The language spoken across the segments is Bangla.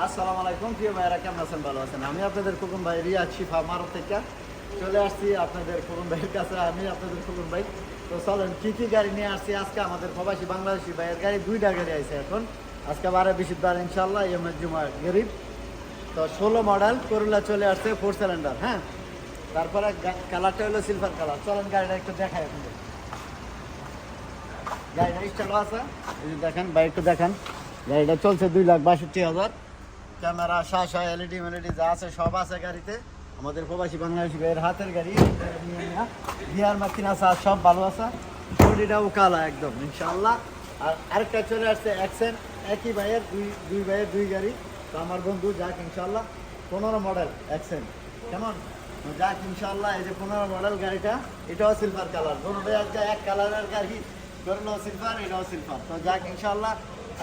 আসসালামু আলাইকুম প্রিয় ভাইয়েরা, কেমন আছেন? ভালো আছেন? আমি আপনাদের খোকন ভাই, রিয়াদ শিফা মারত থেকে চলে আসছি আপনাদের খোকন ভাইয়ের কাছে। আমি আপনাদের খোকন ভাই। তো চলেন কী গাড়ি নিয়ে আসছি আজকে। আমাদের প্রবাসী বাংলাদেশি ভাইয়ের গাড়ি, দুইটা গাড়ি আছে এখন আজকে 12-20 ইনশাল্লাহ ইয়মের জুমা গরিব। তো 16 মডেল করুলা চলে আসছে, 4 সিলিন্ডার। হ্যাঁ, তারপরে কালারটা হলো সিলভার কালার। চলেন গাড়িটা একটু দেখাই আপনাদের। গাড়িটা স্টার্ট আছে, এই যে দেখেন, বাইকটা দেখেন। গাড়িটা চলছে 2,62,000। ক্যামেরা, শাসা, এলইডি মেলইডি যা আছে সব আছে গাড়িতে। আমাদের প্রবাসী বাংলাদেশি ভাইয়ের হাতের গাড়ি, গিয়ার মাকিনা সব ভালো আছে। বডিটাও কালা একদম ইনশাআল্লাহ। আর আরেকটা চলে আসছে অ্যাকসেন্ট, একই ভাইয়ের দুই ভাইয়ের দুই গাড়ি। তো আমার বন্ধু যাক ইনশাআল্লাহ 15 মডেল অ্যাকসেন্ট। কেমন যাক ইনশাআল্লাহ। এই যে 15 মডেল গাড়িটা, এটাও সিলভার কালার। দুটোই এক কালারের গাড়ি, করলাও সিলভার, এটাও সিলভার। তো যাক ইনশাআল্লাহ।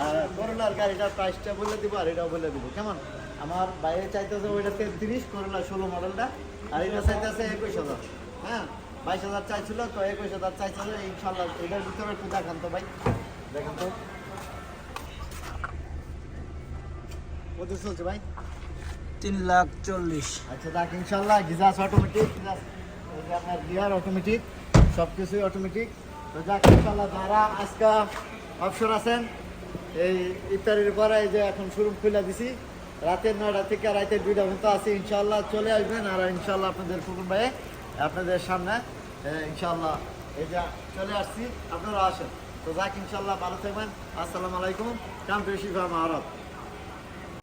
আর করলার গাড়িটার প্রাইসটা বলে দিব, আর এটাও বলে দিব। কেমন? আমার বাইরে চাইতেছে ওইটা 33, করলা 16 মডেলটা, আর এটা চাইতেছে 21,000। হ্যাঁ, 22,000 চাইছিল, তো 21,000 চাইছিল ইনশাল্লাহ। এটার ভিতরে একটু দেখান তো ভাই, দেখেন তো কত চলছে ভাই? 3,40,000। আচ্ছা দেখ ইনশাল্লাহ। গিজাস অটোমেটিক, আপনার গিয়ার অটোমেটিক, সব কিছুই অটোমেটিক। তো যাক ইনশাল্লাহ, যারা আজকে অবসর আছেন এই ইফতারির পরে, এই যে এখন শোরুম খুলে দিছি, রাতের 9টা থেকে রাতের 2টা পর্যন্ত আছে ইনশাল্লাহ। চলে আসবেন, আর ইনশাল্লাহ আপনাদের ফুকুন ভাই আপনাদের সামনে ইনশাল্লাহ এই যে চলে আসছি, আপনারা আসেন। তো যাক ইনশাল্লাহ, ভালো থাকবেন। আসসালামু আলাইকুম। Come to Shifa মাহারাত।